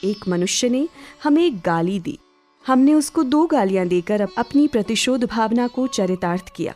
एक मनुष्य ने हमें एक गाली दी। हमने उसको 2 गालियां देकर अपनी प्रतिशोध भावना को चरितार्थ किया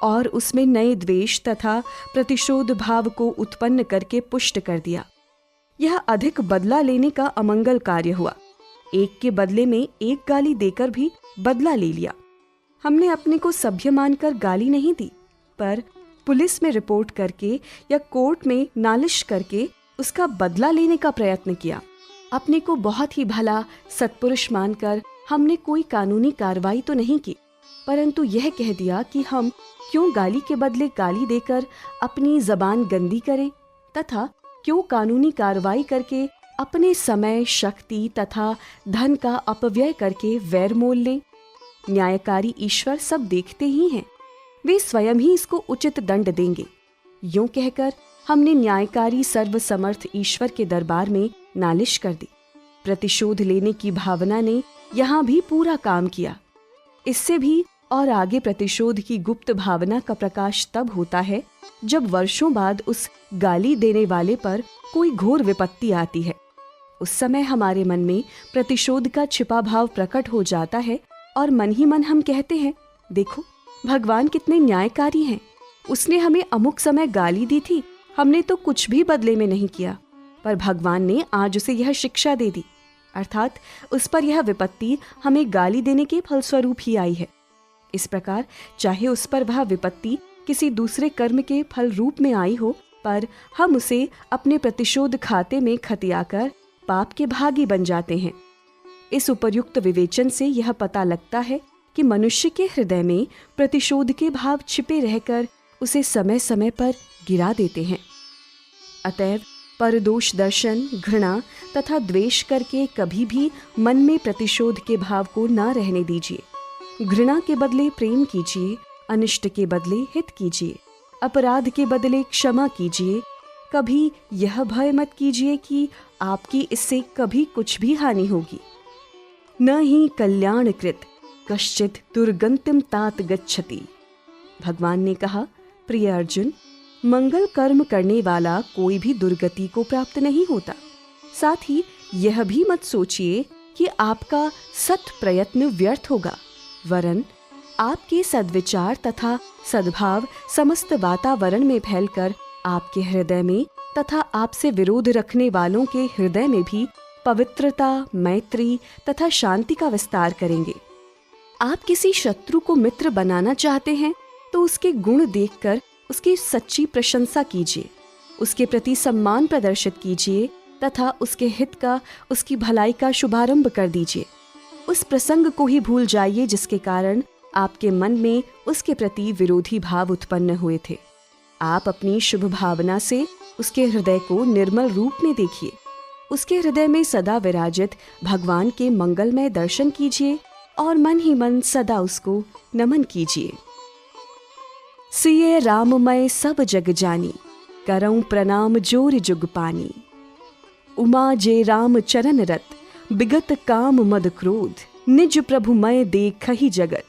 और उसमें नए द्वेष तथा प्रतिशोध भाव को उत्पन्न करके पुष्ट कर दिया। यह अधिक बदला लेने का अमंगल कार्य हुआ। एक के बदले में एक गाली देकर भी बदला ले लिया। हमने अपने को सभ्य मानकर गाली नहीं दी, पर पुलिस में रिपोर्ट करके या कोर्ट में नालिश करके उसका बदला लेने का प्रयत्न किया। अपने को बहुत ही भला सत्पुरुष मानकर हमने कोई कानूनी कार्रवाई तो नहीं की, परंतु यह कह दिया कि हम क्यों गाली के बदले गाली देकर अपनी जबान गंदी करें तथा क्यों कानूनी कार्रवाई करके अपने समय, शक्ति तथा धन का अपव्यय करके वैर मोल लें। न्यायकारी ईश्वर सब देखते ही हैं, वे स्वयं ही इसको उचित दंड देंगे। यूं कहकर हमने न्यायकारी सर्वसमर्थ ईश्वर के दरबार में नालिश कर दी। प्रतिशोध लेने की भावना ने यहाँ भी पूरा काम किया। इससे भी और आगे प्रतिशोध की गुप्त भावना का प्रकाश तब होता है जब वर्षों बाद उस गाली देने वाले पर कोई घोर विपत्ति आती है। उस समय हमारे मन में प्रतिशोध का छिपा भाव प्रकट हो जाता है और मन ही मन हम कहते हैं, देखो भगवान कितने न्यायकारी हैं। उसने हमें अमुक समय गाली दी थी, हमने तो कुछ भी बदले में नहीं किया, पर भगवान ने आज उसे यह शिक्षा दे दी, अर्थात उस पर यह विपत्ति हमें गाली देने के फलस्वरूप ही आई है। इस प्रकार चाहे उस पर वह विपत्ति किसी दूसरे कर्म के फल रूप में आई हो, पर हम उसे अपने प्रतिशोध खाते में खतियाकर पाप के भागी बन जाते हैं। इस उपर्युक्त विवेचन से यह पता लगता है कि मनुष्य के हृदय में प्रतिशोध के भाव छिपे रहकर उसे समय समय पर गिरा देते हैं। अतएव परदोष दर्शन, घृणा तथा द्वेष करके कभी भी मन में प्रतिशोध के भाव को न रहने दीजिए। घृणा के बदले प्रेम कीजिए, अनिष्ट के बदले हित कीजिए, अपराध के बदले क्षमा कीजिए। कभी यह भय मत कीजिए कि आपकी इससे कभी कुछ भी हानि होगी। न ही कल्याणकृत कश्चित दुर्गंतिम तात गच्छति। भगवान ने कहा, प्रिय अर्जुन, मंगल कर्म करने वाला कोई भी दुर्गति को प्राप्त नहीं होता। साथ ही यह भी मत सोचिए कि आपका सत प्रयत्न व्यर्थ होगा, वरन आपके सद्विचार तथा सद्भाव समस्त वातावरण में फैलकर आपके हृदय में तथा आपसे विरोध रखने वालों के हृदय में भी पवित्रता, मैत्री तथा शांति का विस्तार करेंगे। आप किसी शत्रु को मित्र बनाना चाहते हैं तो उसके गुण देखकर उसकी सच्ची प्रशंसा कीजिए, उसके प्रति सम्मान प्रदर्शित कीजिए तथा उसके हित का, उसकी भलाई का शुभारंभ कर दीजिए। उस प्रसंग को ही भूल जाइए जिसके कारण आपके मन में उसके प्रति विरोधी भाव उत्पन्न हुए थे। आप अपनी शुभ भावना से उसके हृदय को निर्मल रूप में देखिए। उसके हृदय में सदा विराजित भगवान के मंगलमय दर्शन कीजिए और मन ही मन सदा उसको नमन कीजिए। सिये राममय सब जग जानी, करऊं प्रणाम जोर जुग पानी। उमा जे राम चरण रत, बिगत काम मद क्रोध। निज प्रभु मय देखहि जगत,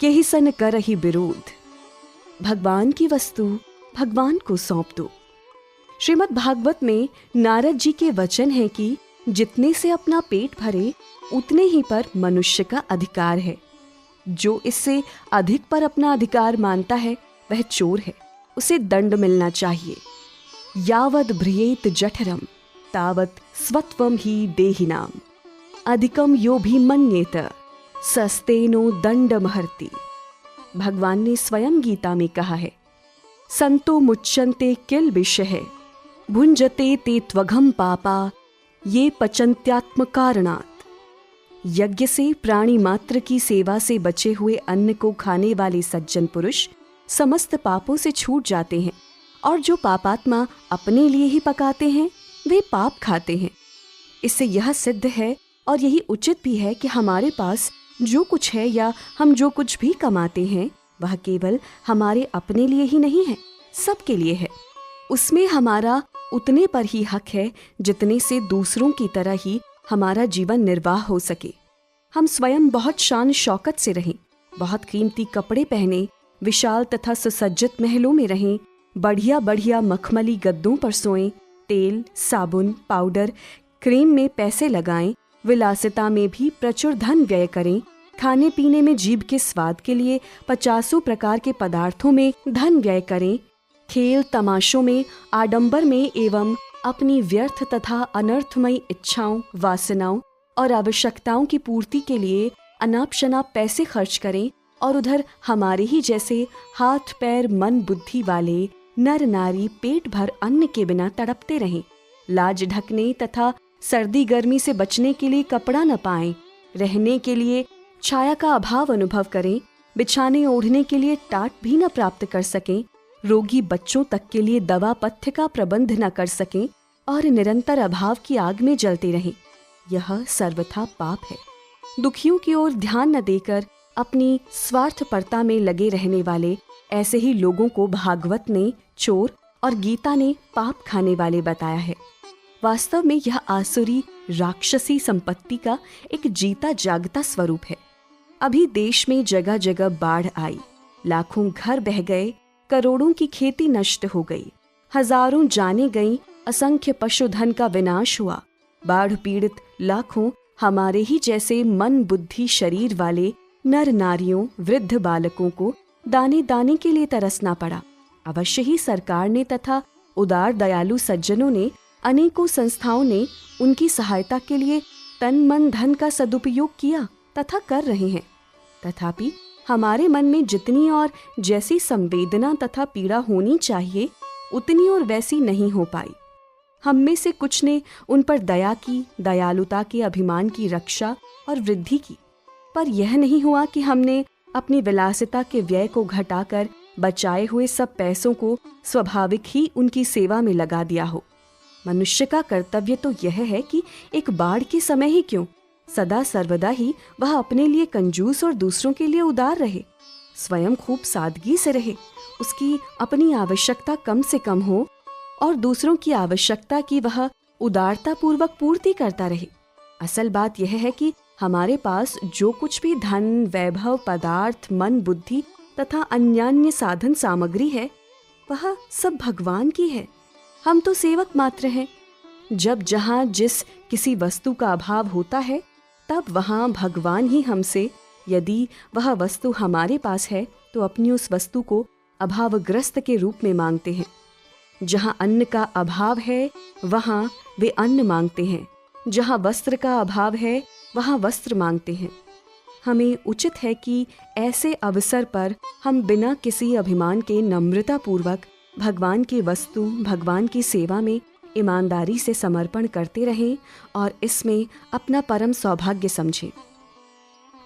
केहि सन करहि विरोध। भगवान की वस्तु भगवान को सौंप दो। श्रीमद् भागवत में नारद जी के वचन है कि जितने से अपना पेट भरे उतने ही पर मनुष्य का अधिकार है। जो इससे अधिक पर अपना अधिकार मानता है वह चोर है, उसे दंड मिलना चाहिए। यावद भ्रियेत जठरम तावत स्वत्वम ही देहिनाम, अधिकम यो भी मन्येत सस्तेनो दंडमहर्ति। भगवान ने स्वयं गीता में कहा है, संतो मुच्यन्ते किल विषय भुंजते ते त्वघम पापा ये पचन्त्यात्म कारणात्। यज्ञ से प्राणी मात्र की सेवा से बचे हुए अन्न को खाने वाले सज्जन पुरुष समस्त पापों से छूट जाते हैं, और जो पापात्मा अपने लिए ही पकाते हैं वे पाप खाते हैं। इससे यह सिद्ध है और यही उचित भी है कि हमारे पास जो कुछ है या हम जो कुछ भी कमाते हैं वह केवल हमारे अपने लिए ही नहीं है, सबके लिए है। उसमें हमारा उतने पर ही हक है जितने से दूसरों की तरह ही हमारा जीवन निर्वाह हो सके। हम स्वयं बहुत शान शौकत से रहें, बहुत कीमती कपड़े पहने, विशाल तथा सुसज्जित महलों में रहें, बढ़िया बढ़िया मखमली गद्दों पर सोएं, तेल, साबुन, पाउडर, क्रीम में पैसे लगाएं, विलासिता में भी प्रचुर धन व्यय करें, खाने पीने में जीभ के स्वाद के लिए 50 प्रकार के पदार्थों में धन व्यय करें, खेल तमाशों में, आडंबर में एवं अपनी व्यर्थ तथा अनर्थमयी इच्छाओं, वासनाओं और आवश्यकताओं की पूर्ति के लिए अनाप शनाप पैसे खर्च करें, और उधर हमारे ही जैसे हाथ पैर मन बुद्धि वाले नर नारी पेट भर अन्न के बिना तड़पते रहें, लाज ढकने तथा सर्दी गर्मी से बचने के लिए कपड़ा न पाएं, रहने के लिए छाया का अभाव अनुभव करें, बिछाने ओढ़ने के लिए टाट भी न प्राप्त कर सकें, रोगी बच्चों तक के लिए दवा पथ्य का प्रबंध न कर सकें और निरंतर अभाव की आग में जलते रहें, यह सर्वथा पाप है। दुखियों की ओर ध्यान न देकर अपनी स्वार्थपरता में लगे रहने वाले ऐसे ही लोगों को भागवत ने चोर और गीता ने पाप खाने वाले बताया है। वास्तव में यह आसुरी राक्षसी संपत्ति का एक जीता जागता स्वरूप है। अभी देश में जगह जगह बाढ़ आई, लाखों घर बह गए, करोड़ों की खेती नष्ट हो गई, हजारों जानें गईं, असंख्य पशुधन का विनाश हुआ। बाढ़ पीड़ित लाखों हमारे ही जैसे मन बुद्धि शरीर वाले नर नारियों, वृद्ध बालकों को दाने दाने के लिए तरसना पड़ा। अवश्य ही सरकार ने तथा उदार दयालु सज्जनों ने, अनेकों संस्थाओं ने उनकी सहायता के लिए तन मन धन का सदुपयोग किया तथा कर रहे हैं। तथापि हमारे मन में जितनी और जैसी संवेदना तथा पीड़ा होनी चाहिए, उतनी और वैसी नहीं हो पाई। हम में से कुछ ने उन पर दया की, दयालुता के अभिमान की रक्षा और वृद्धि की, पर यह नहीं हुआ कि हमने अपनी विलासिता के व्यय को घटाकर बचाए हुए सब पैसों को स्वाभाविक ही उनकी सेवा में लगा दिया हो। मनुष्य का कर्तव्य तो यह है कि एक बाढ़ के समय ही क्यों, सदा सर्वदा ही वह अपने लिए कंजूस और दूसरों के लिए उदार रहे, स्वयं खूब सादगी से रहे, उसकी अपनी आवश्यकता कम से कम हो और दूसरों की आवश्यकता की वह उदारता पूर्वक पूर्ति करता रहे। असल बात यह है कि हमारे पास जो कुछ भी धन, वैभव, पदार्थ, मन, बुद्धि तथा अन्यान्य साधन सामग्री है, वह सब भगवान की है। हम तो सेवक मात्र हैं। जब जहाँ जिस किसी वस्तु का अभाव होता है, तब वहाँ भगवान ही हमसे, यदि वह वस्तु हमारे पास है, तो अपनी उस वस्तु को अभावग्रस्त के रूप में मांगते हैं। जहाँ अन्न का अभाव है, वहाँ वे अन्न मांगते हैं। जहाँ वस्त्र का अभाव है, वहाँ वस्त्र मांगते हैं। हमें उचित है कि ऐसे अवसर पर हम बिना किसी अभिमान के नम्रतापूर्वक भगवान की वस्तु, भगवान की सेवा में ईमानदारी से समर्पण करते रहें और इसमें अपना परम सौभाग्य समझें।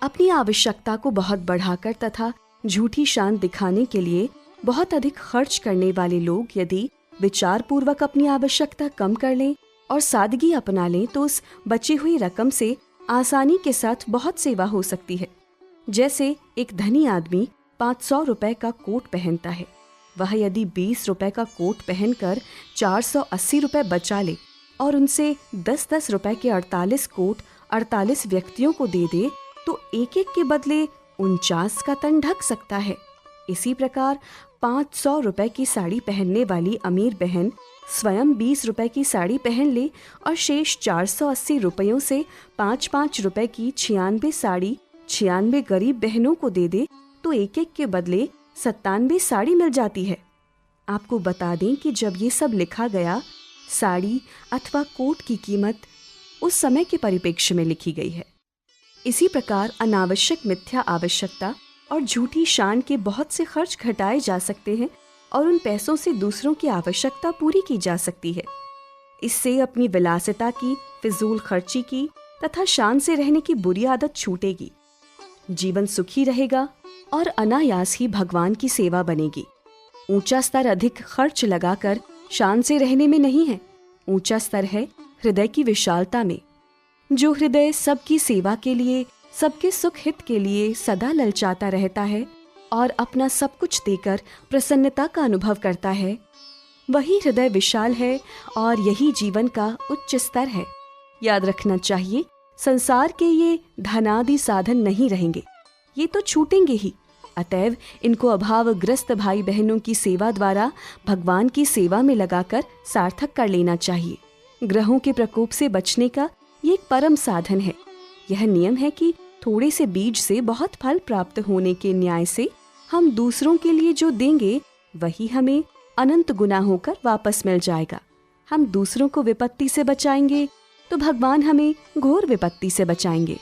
अपनी आवश्यकता को बहुत बढ़ाकर तथा झूठी शान दिखाने के लिए बहुत अधिक खर्च करने वाले लोग यदि विचारपूर्वक अपनी आवश्यकता कम कर लें और सादगी अपना लें, तो उस बची हुई रकम से आसानी के साथ बहुत सेवा हो सकती है। जैसे एक धनी आदमी 500 रुपए का कोट पहनता है, वह यदि 20 रुपए का कोट पहनकर 480 रुपए बचा ले और उनसे 10-10 रुपए के 48 कोट 48 व्यक्तियों को दे दे, तो एक एक के बदले 49 का तन ढक सकता है। इसी प्रकार 500 रुपए की साड़ी पहनने वाली अमीर बहन स्वयं 20 रुपए की साड़ी पहन ले और शेष 480 रुपयों से 5-5 रुपए की 96 साड़ी 96 गरीब बहनों को दे दे, तो एक एक के बदले 97 साड़ी मिल जाती है। आपको बता दें कि जब ये सब लिखा गया, साड़ी अथवा कोट की कीमत उस समय के परिप्रेक्ष्य में लिखी गई है। इसी प्रकार अनावश्यक मिथ्या आवश्यकता और झूठी शान के बहुत से खर्च घटाए जा सकते हैं और उन पैसों से दूसरों की आवश्यकता पूरी की जा सकती है। इससे अपनी विलासिता की, फिजूल खर्ची की तथा शान से रहने की बुरी आदत छूटेगी। जीवन सुखी रहेगा और अनायास ही भगवान की सेवा बनेगी। ऊंचा स्तर अधिक खर्च लगाकर शान से रहने में नहीं है, ऊंचा स्तर है हृदय की विशालता में। जो हृदय सबकी सेवा के लिए, सबके सुख हित के लिए सदा ललचाता रहता है और अपना सब कुछ देकर प्रसन्नता का अनुभव करता है, वही हृदय विशाल है और यही जीवन का उच्च स्तर है। याद रखना चाहिए, संसार के ये धनादि साधन नहीं रहेंगे, ये तो छूटेंगे ही। अतएव इनको अभावग्रस्त भाई बहनों की सेवा द्वारा भगवान की सेवा में लगाकर सार्थक कर लेना चाहिए। ग्रहों के प्रकोप से बचने का ये एक परम साधन है। यह नियम है कि थोड़े से बीज से बहुत फल प्राप्त होने के न्याय से हम दूसरों के लिए जो देंगे वही हमें अनंत गुना होकर वापस मिल जाएगा। हम दूसरों को विपत्ति से बचाएंगे तो भगवान हमें घोर विपत्ति से बचाएंगे।